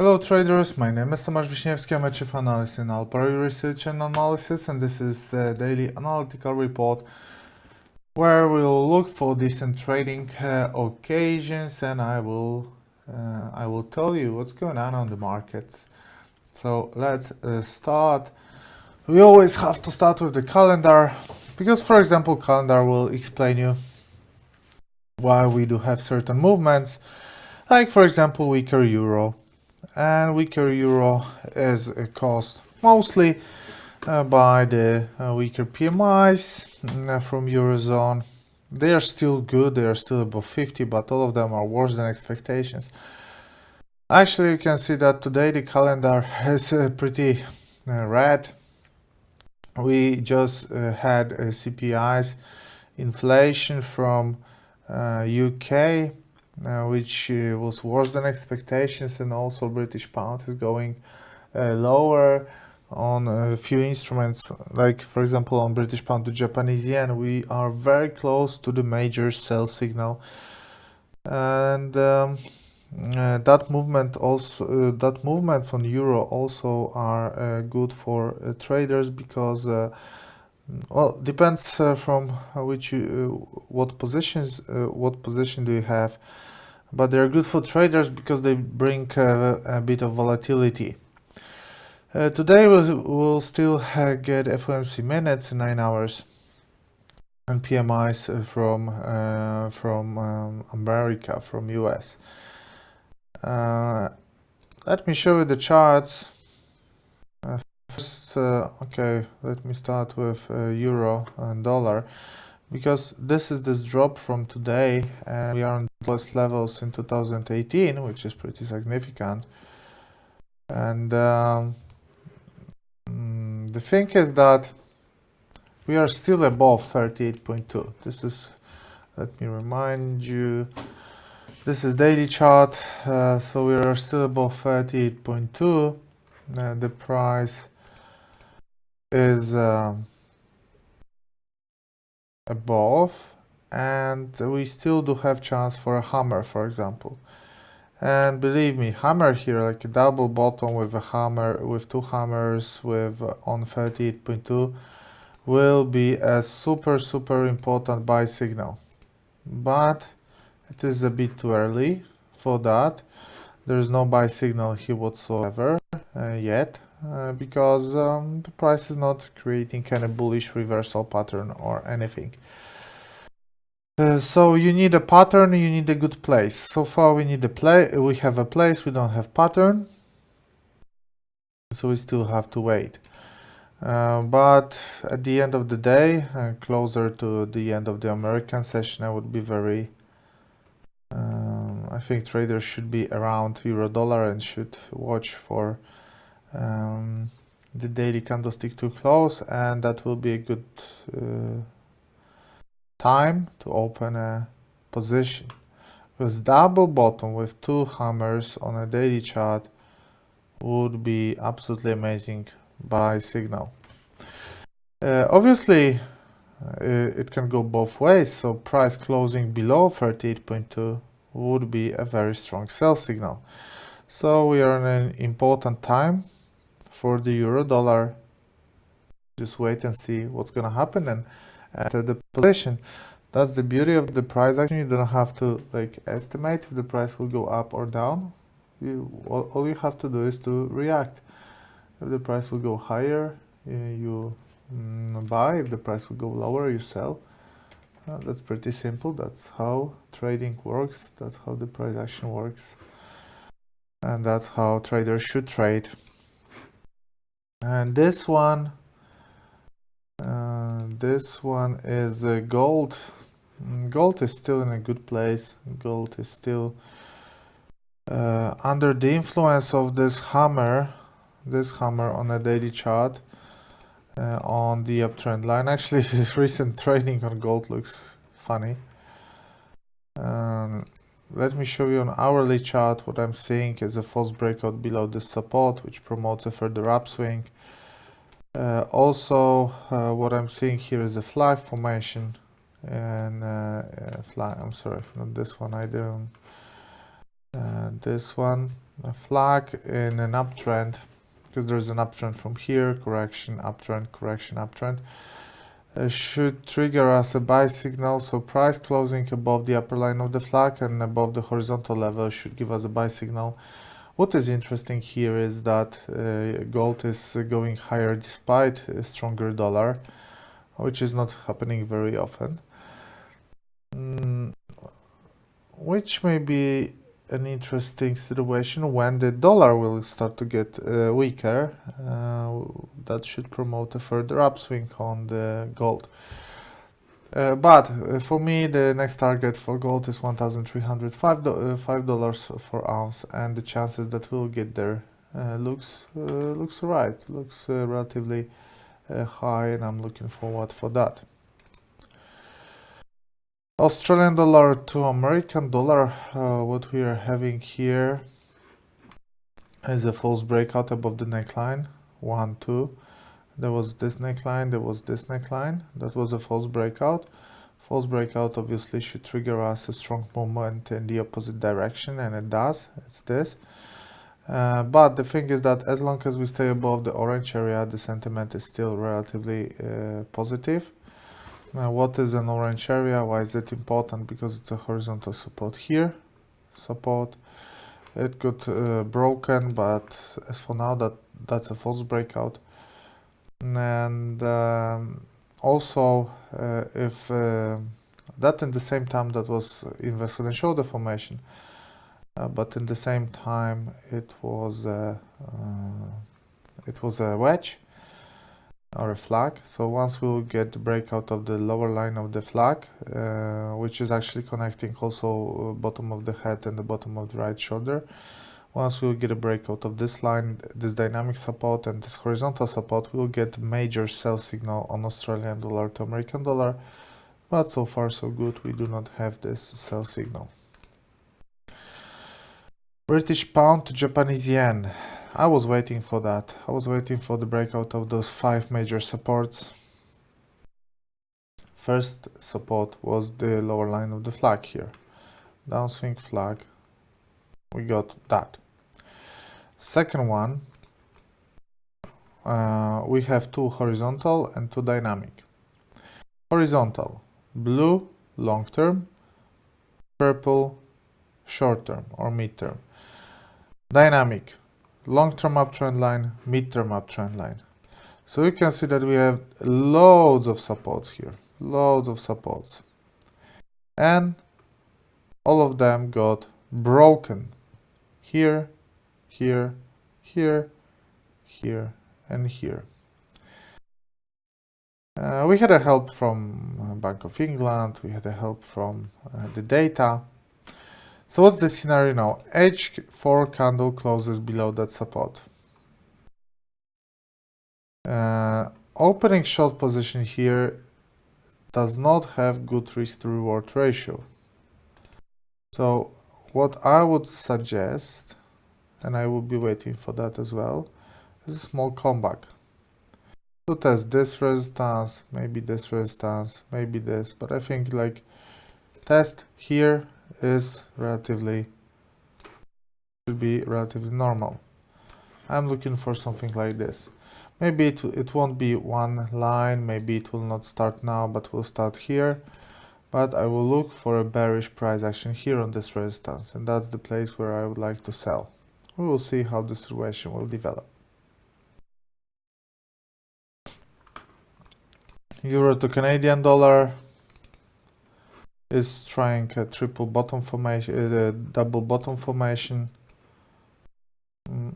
Hello traders, my name is Tomasz Wiśniewski, I'm a Chief Analyst in Alpari Research and Analysis, and this is a daily analytical report where we'll look for decent trading occasions, and I will tell you what's going on the markets. So let's start. We always have to start with the calendar because, for example, calendar will explain you why we do have certain movements, like for example weaker euro. And weaker euro is caused mostly by the weaker PMIs from Eurozone. They are still good, they are still above 50, but all of them are worse than expectations. Actually, you can see that today the calendar is pretty red. We just had CPIs, inflation from UK, which was worse than expectations, and also British pound is going lower on a few instruments, like for example on British pound to Japanese yen. We are very close to the major sell signal, and that movements on euro also are good for traders because well, depends from what position do you have, but they're good for traders because they bring a bit of volatility. Today we'll still get FOMC minutes in 9 hours and PMIs from America, from US. Let me show you the charts. First, okay, let me start with euro and dollar, because this is this drop from today, and we are on the lowest levels in 2018, which is pretty significant. And the thing is that we are still above 38.2. This is, let me remind you, this is daily chart, so we are still above 38.2. The price is above, and we still do have chance for a hammer, for example. And believe me, hammer here, like a double bottom with a hammer, with two hammers, with on 38.2, will be a super important buy signal. But it is a bit too early for that. There is no buy signal here whatsoever yet, because the price is not creating any bullish reversal pattern or anything. So you need a pattern, you need a good place. So far we need we have a place, we don't have pattern, so we still have to wait. But at the end of the day, closer to the end of the American session, I would be very I think traders should be around euro dollar and should watch for the daily candlestick to close, and that will be a good time to open a position. Because double bottom with two hammers on a daily chart would be absolutely amazing buy signal. Obviously it can go both ways, so price closing below 38.2 would be a very strong sell signal. So we are in an important time for the euro dollar. Just wait and see what's gonna happen and enter the position. That's the beauty of the price action. You don't have to like estimate if the price will go up or down. All you have to do is to react. If the price will go higher, you buy. If the price will go lower, you sell. That's pretty simple. That's how trading works. That's how the price action works, and that's how traders should trade. And this one is gold. Gold is still in a good place. Gold is still under the influence of this hammer on a daily chart on the uptrend line. Actually, recent trading on gold looks funny. Let me show you on hourly chart. What I'm seeing is a false breakout below the support, which promotes a further upswing. Also, what I'm seeing here is a flag formation, and I'm sorry, not this one, I don't. This one, a flag in an uptrend, because there's an uptrend from here, correction, uptrend, should trigger us a buy signal. So price closing above the upper line of the flag and above the horizontal level should give us a buy signal. What is interesting here is that gold is going higher despite a stronger dollar, which is not happening very often. Which may be an interesting situation when the dollar will start to get weaker. That should promote a further upswing on the gold. But for me, the next target for gold is $1,305 for ounce, and the chances that we'll get there looks right, looks relatively high, and I'm looking forward for that. Australian dollar to American dollar, what we are having here is a false breakout above the neckline, 1, 2. There was this neckline, there was this neckline, that was a false breakout. False breakout obviously should trigger us a strong movement in the opposite direction, and it does, it's this. But the thing is that as long as we stay above the orange area, the sentiment is still relatively positive. Now, what is an orange area? Why is it important? Because it's a horizontal support here, support. It got broken, but as for now, that's a false breakout. And also, if that in the same time that was invested in shoulder formation, but in the same time it was a wedge or a flag. So once we'll get the breakout of the lower line of the flag, which is actually connecting also bottom of the head and the bottom of the right shoulder, once we'll get a breakout of this line, this dynamic support and this horizontal support, we'll get major sell signal on Australian dollar to American dollar. But so far so good, we do not have this sell signal. British pound to Japanese yen. I was waiting for that. I was waiting for the breakout of those 5 major supports. First support was the lower line of the flag here. Downswing flag. We got that. Second one, we have 2 horizontal and 2 dynamic. Horizontal, blue, long term, purple, short term or mid term. Dynamic, long term uptrend line, mid term uptrend line. So you can see that we have loads of supports here, loads of supports. And all of them got broken here, here, here, here, and here. We had a help from Bank of England, we had a help from the data. So what's the scenario now? H4 candle closes below that support. Opening short position here does not have good risk to reward ratio. So what I would suggest, and I will be waiting for that as well, is a small comeback to test this resistance, maybe this resistance, maybe this, but I think like test here is should be relatively normal. I'm looking for something like this. Maybe it won't be one line, maybe it will not start now, but will start here. But I will look for a bearish price action here on this resistance, and that's the place where I would like to sell. We will see how the situation will develop. Euro to Canadian dollar is trying a triple bottom formation, a double bottom formation.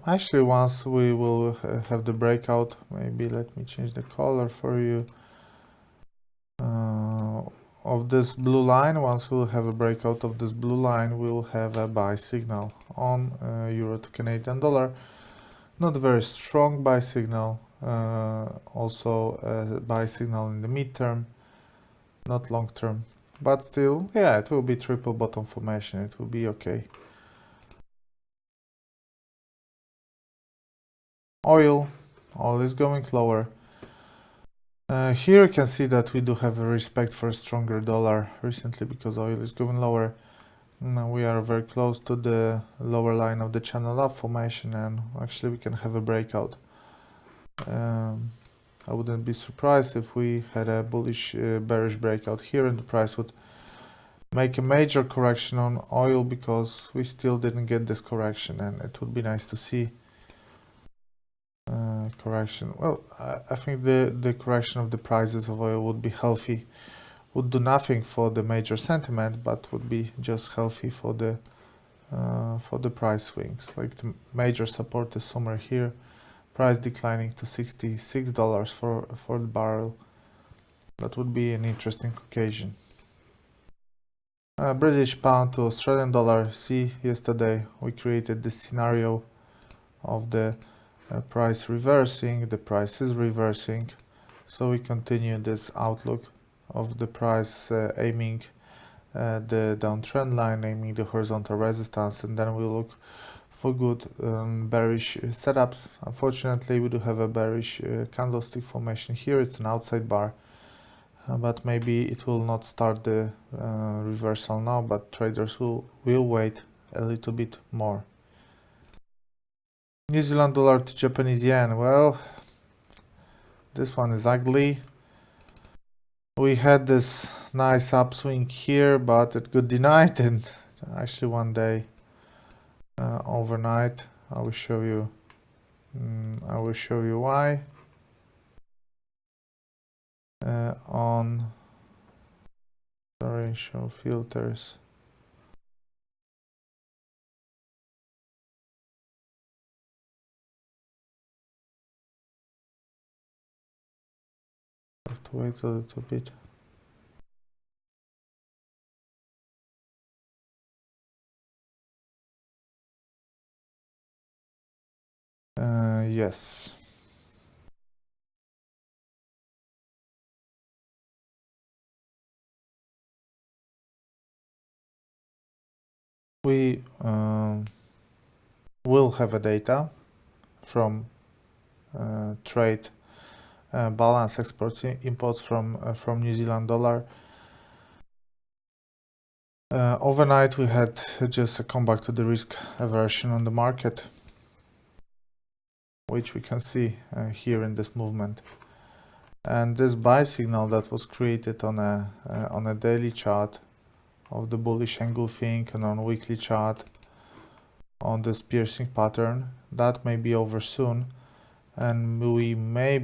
Actually, once we will have the breakout, maybe let me change the color for you, of this blue line. Once we'll have a breakout of this blue line, we'll have a buy signal on Euro to Canadian dollar. Not a very strong buy signal, also a buy signal in the midterm, not long term, but still, yeah, it will be triple bottom formation, it will be okay. Oil is going lower. Here you can see that we do have a respect for a stronger dollar recently because oil is going lower. Now we are very close to the lower line of the channel up formation, and actually we can have a breakout. I wouldn't be surprised if we had a bullish bearish breakout here and the price would make a major correction on oil, because we still didn't get this correction, and it would be nice to see correction. Well, I think the correction of the prices of oil would be healthy, would do nothing for the major sentiment, but would be just healthy for the price swings. Like the major support is somewhere here, price declining to $66 for the barrel. That would be an interesting occasion. British pound to Australian dollar. See, yesterday we created this scenario of the price reversing. The price is reversing, so we continue this outlook of the price aiming the downtrend line, aiming the horizontal resistance, and then we look for good bearish setups. Unfortunately, we do have a bearish candlestick formation here. It's an outside bar, but maybe it will not start the reversal now, but traders will wait a little bit more. New Zealand dollar to Japanese yen. Well, this one is ugly. We had this nice upswing here, but it got denied, and actually one day overnight. I will show you why. Show filters. Have to wait a little bit. Yes. We will have a data from trade balance exports imports from New Zealand dollar. Overnight we had just a comeback to the risk aversion on the market, which we can see here in this movement, and this buy signal that was created on a daily chart of the bullish engulfing, and on weekly chart on this piercing pattern, that may be over soon, and we may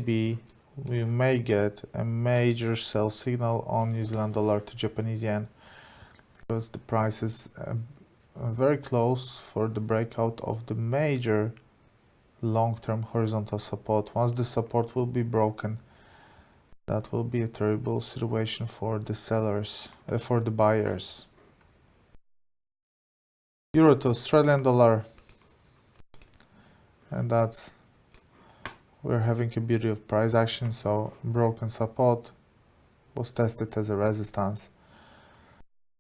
get a major sell signal on New Zealand dollar to Japanese yen, because the price is very close for the breakout of the major long-term horizontal support. Once the support will be broken, that will be a terrible situation for the sellers, for the buyers. Euro to Australian dollar, and we're having a beauty of price action. So broken support was tested as a resistance.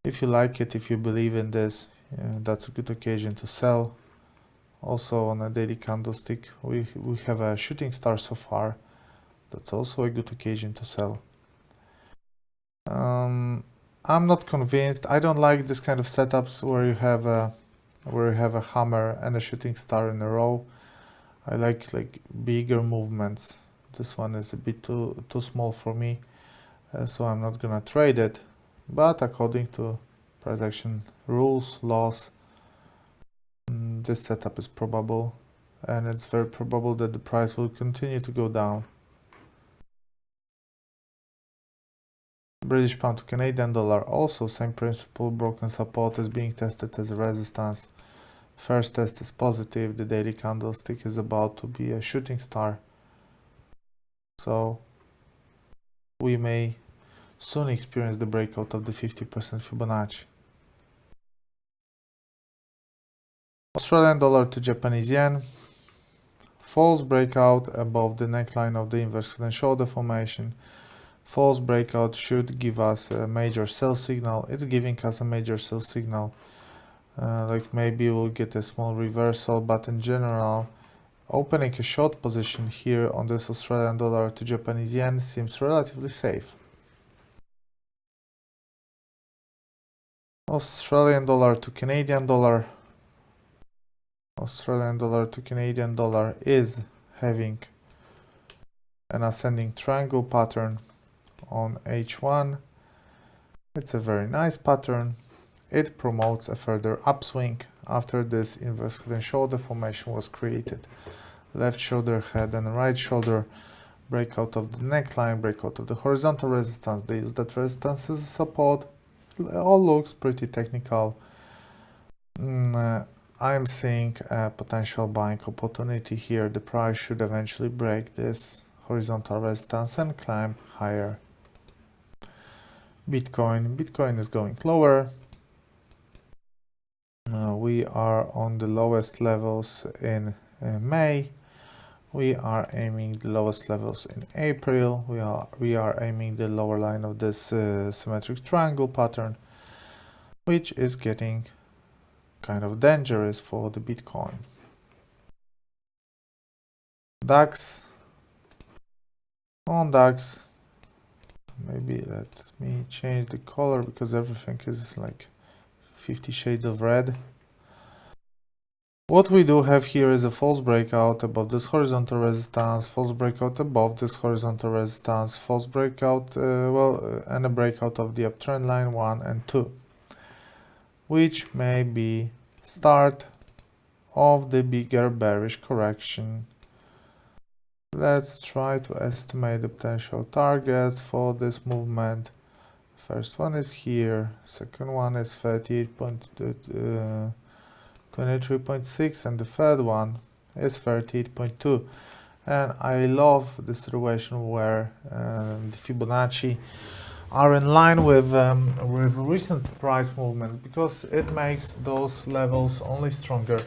If you like it, if you believe in this, that's a good occasion to sell. Also on a daily candlestick, we have a shooting star so far. That's also a good occasion to sell. I'm not convinced. I don't like this kind of setups where you have a hammer and a shooting star in a row. I like bigger movements. This one is a bit too small for me, so I'm not gonna trade it. But according to price action rules, laws, this setup is probable, and it's very probable that the price will continue to go down. British pound to Canadian dollar, also same principle, broken support is being tested as a resistance. First test is positive, the daily candlestick is about to be a shooting star. So we may soon experience the breakout of the 50% Fibonacci. Australian dollar to Japanese yen. False breakout above the neckline of the inverse head and shoulder formation. False breakout should give us a major sell signal. It's giving us a major sell signal. Like maybe we'll get a small reversal, but in general, opening a short position here on this Australian dollar to Japanese yen seems relatively safe. Australian dollar to Canadian dollar. Australian dollar to Canadian dollar is having an ascending triangle pattern on H1. It's a very nice pattern. It promotes a further upswing after this inverse head and shoulder formation was created. Left shoulder head and right shoulder, breakout of the neckline, breakout of the horizontal resistance. They use that resistance as a support. It all looks pretty technical. I'm seeing a potential buying opportunity here. The price should eventually break this horizontal resistance and climb higher. Bitcoin is going lower. We are on the lowest levels in May. We are aiming the lowest levels in April. We are aiming the lower line of this symmetric triangle pattern, which is getting kind of dangerous for the Bitcoin. DAX. On DAX, maybe let me change the color because everything is like 50 shades of red. What we do have here is a false breakout above this horizontal resistance, false breakout above this horizontal resistance, false breakout, and a breakout of the uptrend line 1 and 2, which may be start of the bigger bearish correction. Let's try to estimate the potential targets for this movement. First one is here, second one is 23.6, and the third one is 38.2. And I love the situation where the Fibonacci are in line with recent price movement, because it makes those levels only stronger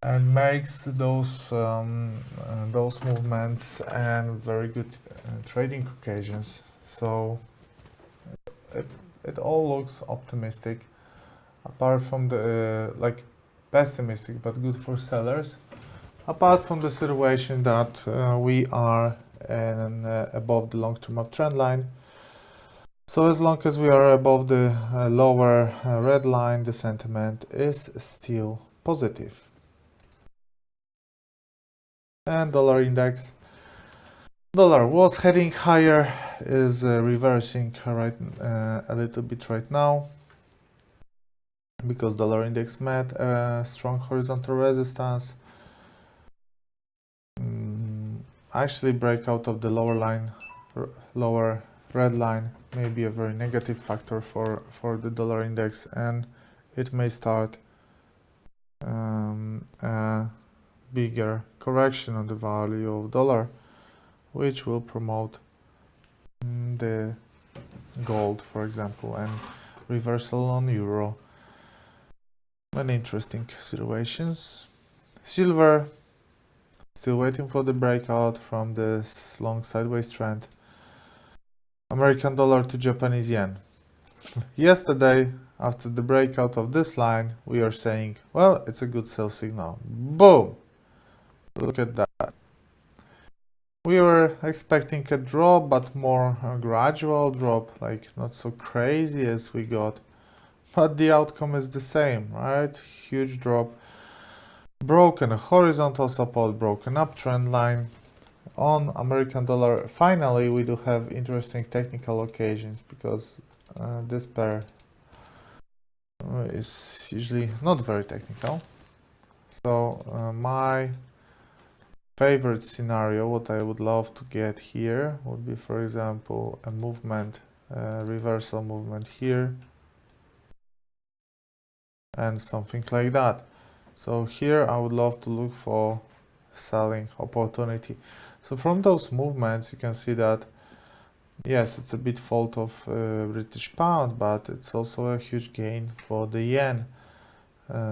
and makes those movements and very good trading occasions. So it all looks optimistic, apart from the pessimistic but good for sellers, apart from the situation that we are above the long-term uptrend line. So as long as we are above the lower red line, the sentiment is still positive. And dollar index, dollar was heading higher, is reversing a little bit right now, because dollar index met a strong horizontal resistance. Actually, breakout of the lower red line may be a very negative factor for the dollar index, and it may start a bigger correction on the value of dollar, which will promote the gold, for example, and reversal on euro. Many interesting situations. Silver, still waiting for the breakout from this long sideways trend. American dollar to Japanese yen. Yesterday, after the breakout of this line, we are saying, well, it's a good sell signal. Boom! Look at that. We were expecting a drop, but more a gradual drop, like not so crazy as we got. But the outcome is the same, right? Huge drop. Broken horizontal support, broken uptrend line. On American dollar, finally, we do have interesting technical occasions, because this pair is usually not very technical. So my favorite scenario, what I would love to get here, would be, for example, a movement, reversal movement here, and something like that. So here I would love to look for selling opportunity. So from those movements, you can see that, yes, it's a bit fault of British pound, but it's also a huge gain for the yen.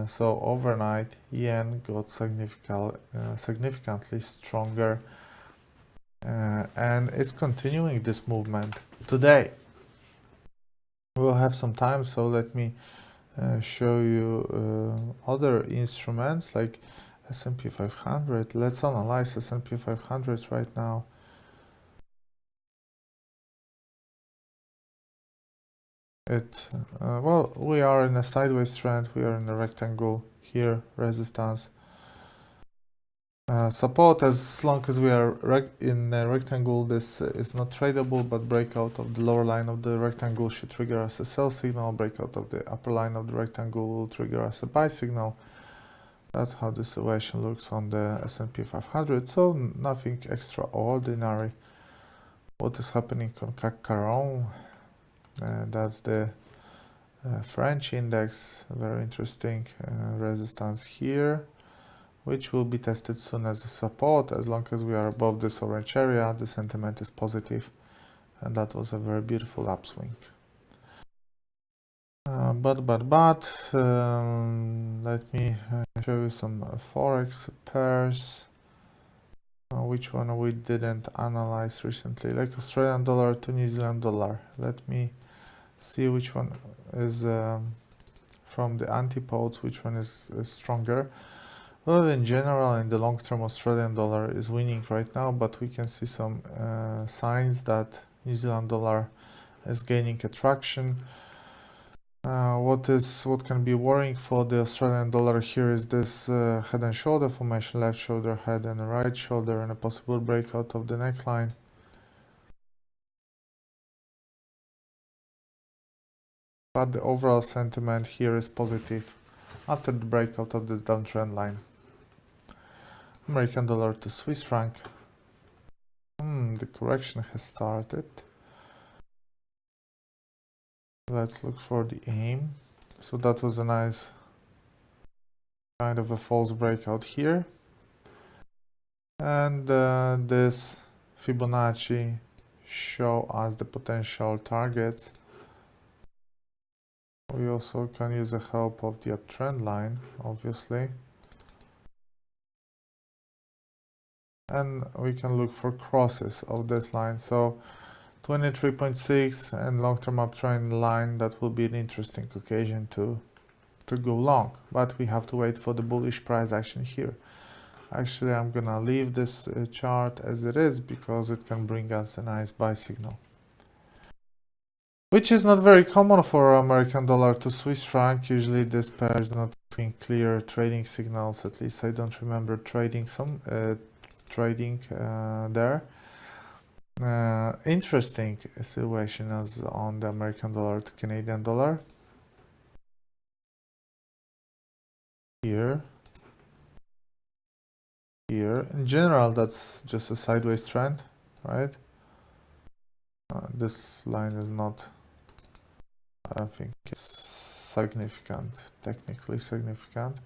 So overnight, yen got significantly stronger, and is continuing this movement today. We'll have some time, so let me show you other instruments like S&P 500. Let's analyze S&P 500 right now. well, we are in a sideways trend, we are in a rectangle here, resistance. Support, as long as we are in a rectangle, this is not tradable, but breakout of the lower line of the rectangle should trigger us a sell signal, breakout of the upper line of the rectangle will trigger us a buy signal. That's how the situation looks on the S&P 500, so nothing extraordinary. What is happening on CAC 40? That's the French index, very interesting resistance here, which will be tested soon as a support. As long as we are above this orange area, the sentiment is positive, and that was a very beautiful upswing. Let me show you some forex pairs. Which one we didn't analyze recently, like Australian dollar to New Zealand dollar. Let me see which one is from the antipodes, which one is stronger. Well, in general, in the long term, Australian dollar is winning right now, but we can see some signs that New Zealand dollar is gaining attraction. What can be worrying for the Australian dollar here is this head and shoulder formation, left shoulder, head and right shoulder, and a possible breakout of the neckline. But the overall sentiment here is positive after the breakout of this downtrend line. American dollar to Swiss franc. The correction has started. Let's look for the aim. So that was a nice kind of a false breakout here. And this Fibonacci show us the potential targets. We also can use the help of the uptrend line, obviously. And we can look for crosses of this line. So 23.6 and long-term uptrend line, that will be an interesting occasion to go long, but we have to wait for the bullish price action here. Actually, I'm gonna leave this chart as it is because it can bring us a nice buy signal, which is not very common for American dollar to Swiss franc. Usually this pair is not seeing clear trading signals, at least I don't remember trading some there. Interesting situation is on the American dollar to Canadian dollar. Here. In general, that's just a sideways trend, right? This line is not, I don't think it's significant, technically significant.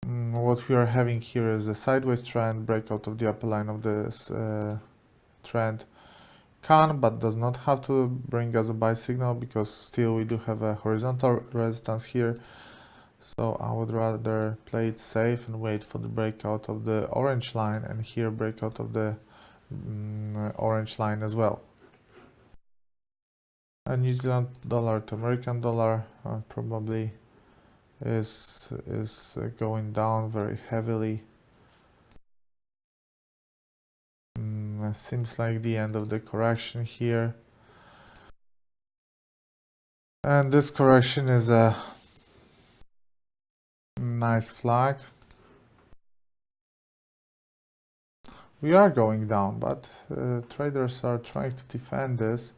What we are having here is a sideways trend, breakout of the upper line of this trend can, but does not have to bring us a buy signal because still we do have a horizontal resistance here. So I would rather play it safe and wait for the breakout of the orange line, and here breakout of the orange line as well. And New Zealand dollar to American dollar probably is going down very heavily. Seems like the end of the correction here. And this correction is a nice flag. We are going down, but traders are trying to defend this.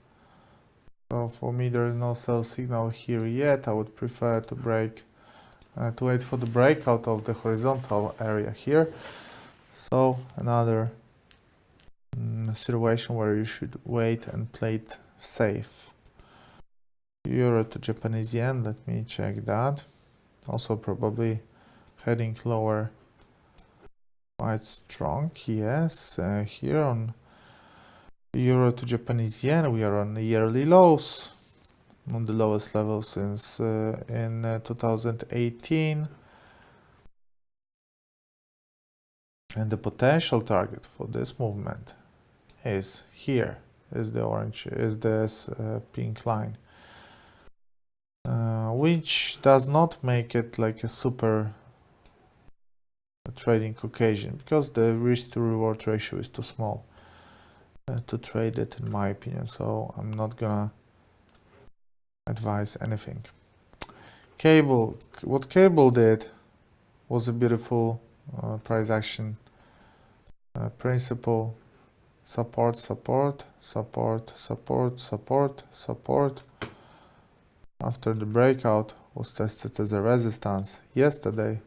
So for me, there is no sell signal here yet. I would prefer to wait for the breakout of the horizontal area here. So another situation where you should wait and play it safe. Euro to Japanese yen, let me check that. Also probably heading lower quite strong, yes. Here on Euro to Japanese yen, we are on the yearly lows, on the lowest level since in 2018. And the potential target for this movement is here, is the orange, is this pink line, which does not make it like a super trading occasion because the risk to reward ratio is too small. to trade it, in my opinion, so I'm not gonna advise anything. Cable, what Cable did was a beautiful price action principle. Support, support, support, support, support, support. After the breakout was tested as a resistance yesterday.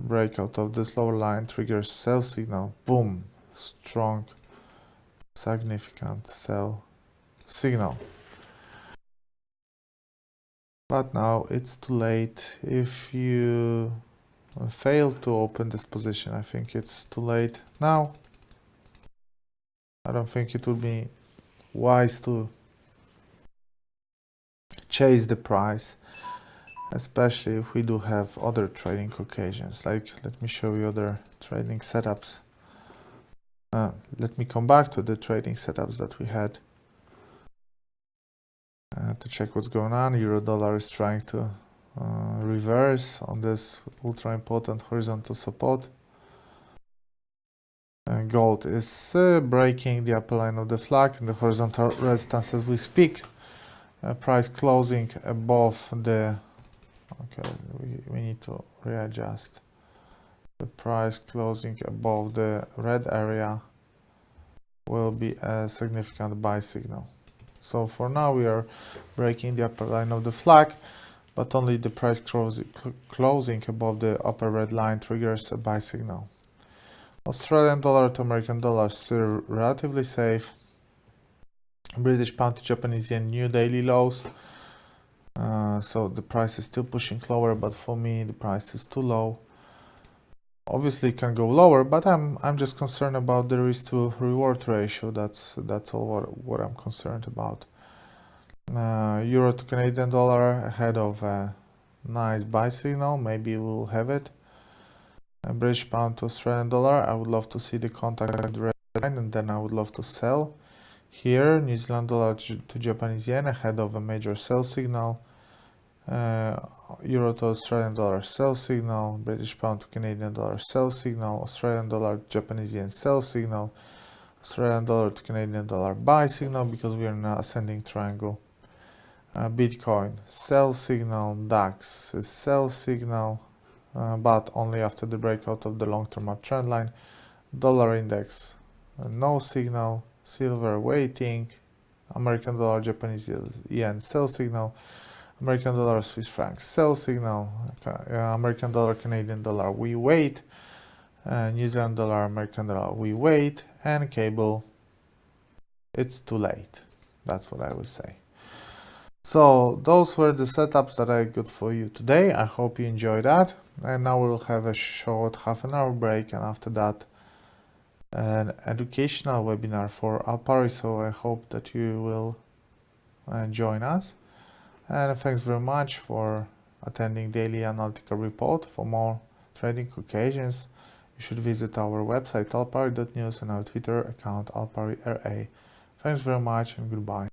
Breakout of this lower line triggers sell signal. Boom, strong, significant sell signal. But now it's too late. If you fail to open this position, I think it's too late now. I don't think it would be wise to chase the price, especially if we do have other trading occasions. Like, let me show you other trading setups. Let me come back to the trading setups that we had to check what's going on. Euro dollar is trying to reverse on this ultra important horizontal support. Gold is breaking the upper line of the flag and the horizontal resistance as we speak. Price closing above the, okay, we need to readjust. The price closing above the red area will be a significant buy signal. So for now we are breaking the upper line of the flag, but only the price closing above the upper red line triggers a buy signal. Australian dollar to American dollar still relatively safe. British pound to Japanese yen, new daily lows. So the price is still pushing lower, but for me the price is too low. Obviously it can go lower, but I'm just concerned about the risk to reward ratio. That's all what I'm concerned about. Euro to Canadian dollar ahead of a nice buy signal. Maybe we'll have it. British pound to Australian dollar. I would love to see the contact at the red line, and then I would love to sell. Here, New Zealand dollar to Japanese yen ahead of a major sell signal. Euro to Australian dollar sell signal, British pound to Canadian dollar sell signal, Australian dollar to Japanese yen sell signal, Australian dollar to Canadian dollar buy signal because we are in an ascending triangle. Bitcoin sell signal, DAX is sell signal, but only after the breakout of the long-term uptrend line. Dollar index no signal, silver waiting, American dollar Japanese yen sell signal, American dollar Swiss franc sell signal, American dollar Canadian dollar we wait, New Zealand dollar American dollar we wait, and cable it's too late. That's what I would say. So those were the setups that I got for you today. I hope you enjoyed that, and now we'll have a short half-an-hour break, and after that an educational webinar for Alpari, so I hope that you will join us. And thanks very much for attending Daily Analytical Report. For more trading occasions, you should visit our website alpari.news and our Twitter account alpari.ra. Thanks very much and goodbye.